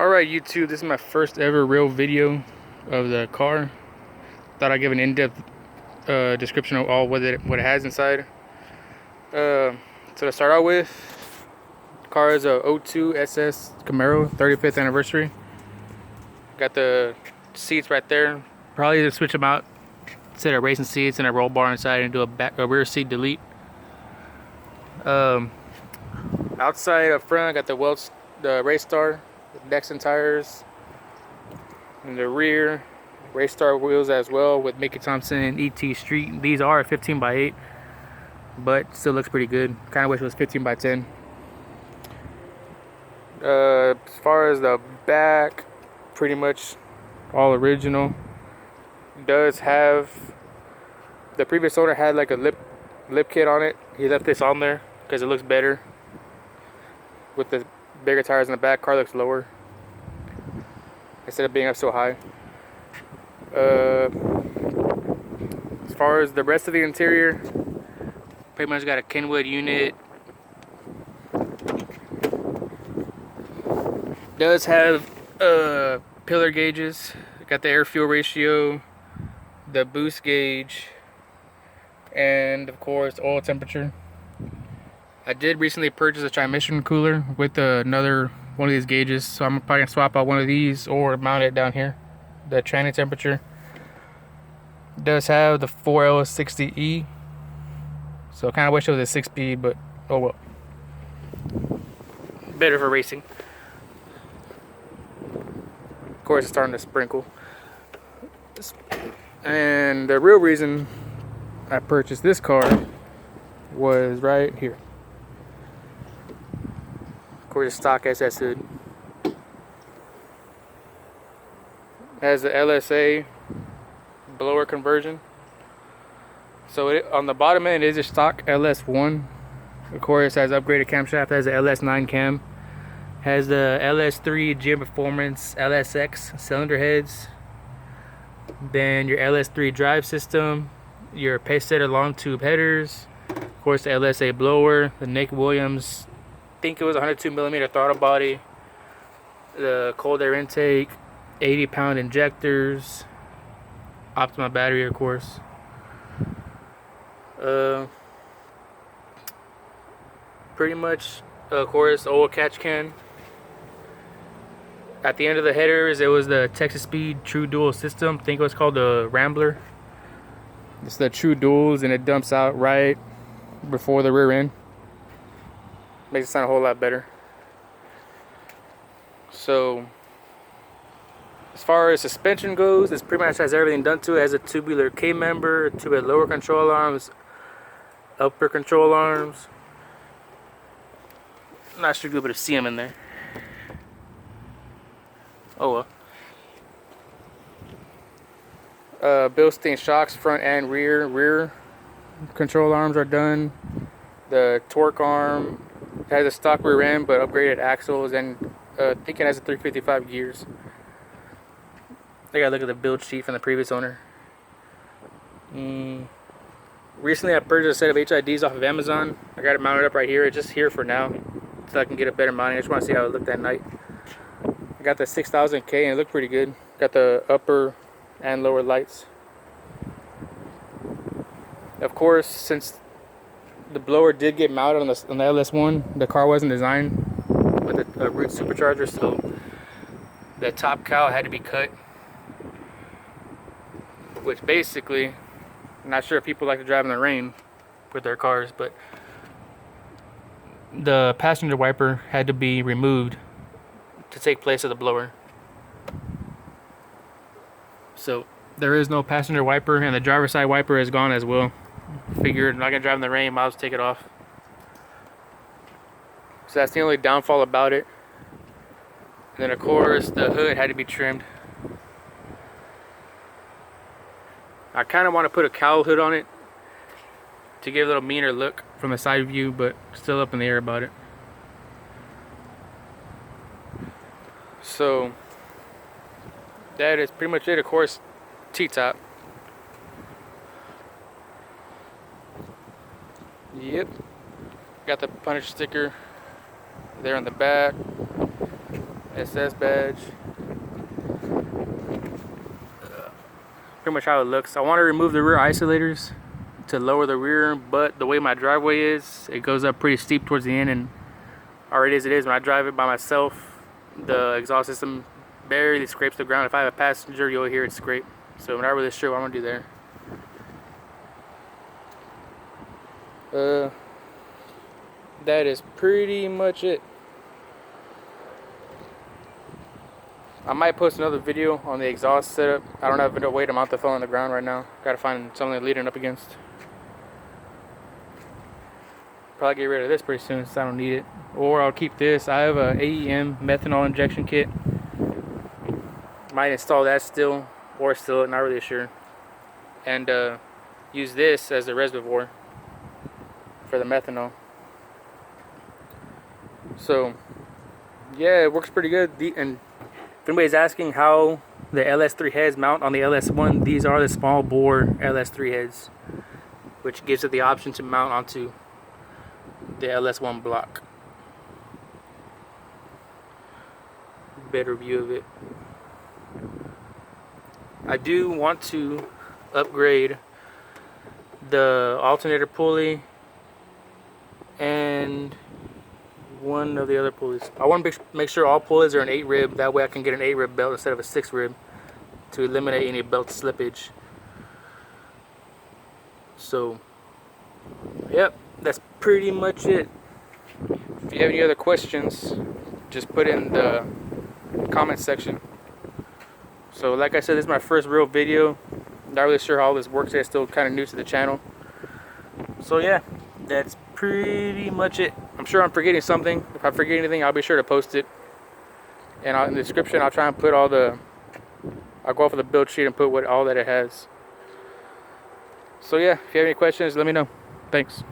Alright YouTube, this is my first ever real video of the car. Thought I'd give an in-depth description of all what it has inside. So to start out with, the car is a 02 SS Camaro 35th anniversary. Got the seats right there. Probably to switch them out, set of racing seats and a roll bar inside and do a rear seat delete. Outside up front, got the Race Star, the Dexton tires. In the rear, Race Star wheels as well with Mickey Thompson ET Street. These are 15x8, but still looks pretty good. Kind of wish it was 15x10. As far as the back, pretty much all original. Does have, the previous owner had like a lip kit on it. He left this on there because it looks better. With the bigger tires in the back, car looks lower instead of being up so high. As far as the rest of the interior, pretty much got a Kenwood unit. Does have pillar gauges. Got the air fuel ratio, the boost gauge, and of course oil temperature. I did recently purchase a transmission cooler with another one of these gauges, so I'm probably gonna swap out one of these or mount it down here. The tranny temperature. It does have the 4L60E, so I kind of wish it was a 6-speed, but oh well. Better for racing. Of course, it's starting to sprinkle. And the real reason I purchased this car was right here. Of course, stock SS hood. Has the LSA blower conversion. So on the bottom end is a stock Ls1. Of course, has upgraded camshaft. Has the Ls9 cam. Has the Ls3 GM Performance LSX cylinder heads. Then your Ls3 drive system. Your pace setter long tube headers. Of course, the LSA blower. The Nick Williams, I think it was 102mm throttle body. The cold air intake. 80-pound injectors. Optima battery, of course. Pretty much, of course, oil catch can. At the end of the headers, it was the Texas Speed True Dual system. I think it was called the Rambler. It's the True Duals, and it dumps out right before the rear end. Makes it sound a whole lot better. So, as far as suspension goes, it pretty much has everything done to it. It has a tubular K-member, tubular lower control arms, upper control arms. I'm not sure you'll be able to see them in there. Oh well. Bilstein shocks, front and rear. Rear control arms are done. The torque arm has a stock rear end but upgraded axles, and I think it has a 355 gears. I gotta look at the build sheet from the previous owner. Recently I purchased a set of HIDs off of Amazon. I got it mounted up right here. It's just here for now so I can get a better mounting. I just want to see how it looked at night. I got the 6000K and it looked pretty good. Got the upper and lower lights. Of course, since the blower did get mounted on the Ls1, the car wasn't designed with a root supercharger, so the top cowl had to be cut. Which basically, I'm not sure if people like to drive in the rain with their cars, but the passenger wiper had to be removed to take place of the blower. So there is no passenger wiper, and the driver's side wiper is gone as well. Figured I'm not gonna drive in the rain, might as well take it off. So that's the only downfall about it. And then of course the hood had to be trimmed. I kind of want to put a cowl hood on it to give a little meaner look from the side view, but still up in the air about it. So that is pretty much it. Of course, T-top. Yep. Got the Punisher sticker there on the back. SS badge. Pretty much how it looks. I want to remove the rear isolators to lower the rear, but the way my driveway is, it goes up pretty steep towards the end, and already as it is, when I drive it by myself, the exhaust system barely scrapes the ground. If I have a passenger, you'll hear it scrape. So I'm not really sure what I'm gonna do there. That is pretty much it. I might post another video on the exhaust setup. I don't have a way to mount the phone on the ground right now. Gotta find something to lean it up against. Probably get rid of this pretty soon since I don't need it. Or I'll keep this. I have a AEM methanol injection kit. Might install that still, or still, not really sure. And use this as the reservoir for the methanol. So yeah, it works pretty good. And if anybody's asking how the Ls3 heads mount on the Ls1, these are the small bore Ls3 heads, which gives it the option to mount onto the Ls1 block. Better view of it. I do want to upgrade the alternator pulley and one of the other pulleys. I want to make sure all pulleys are an 8 rib. That way I can get an 8 rib belt instead of a 6 rib to eliminate any belt slippage. So yep, that's pretty much it. If you have any other questions, just put in the comment section. So like I said, this is my first real video. Not really sure how all this works yet. Still kind of new to the channel. So yeah, that's pretty much it. I'm sure I'm forgetting something. If I forget anything, I'll be sure to post it. And in the description, I'll try and put all the... I'll go off of the build sheet and put all that it has. So yeah, if you have any questions, let me know. Thanks.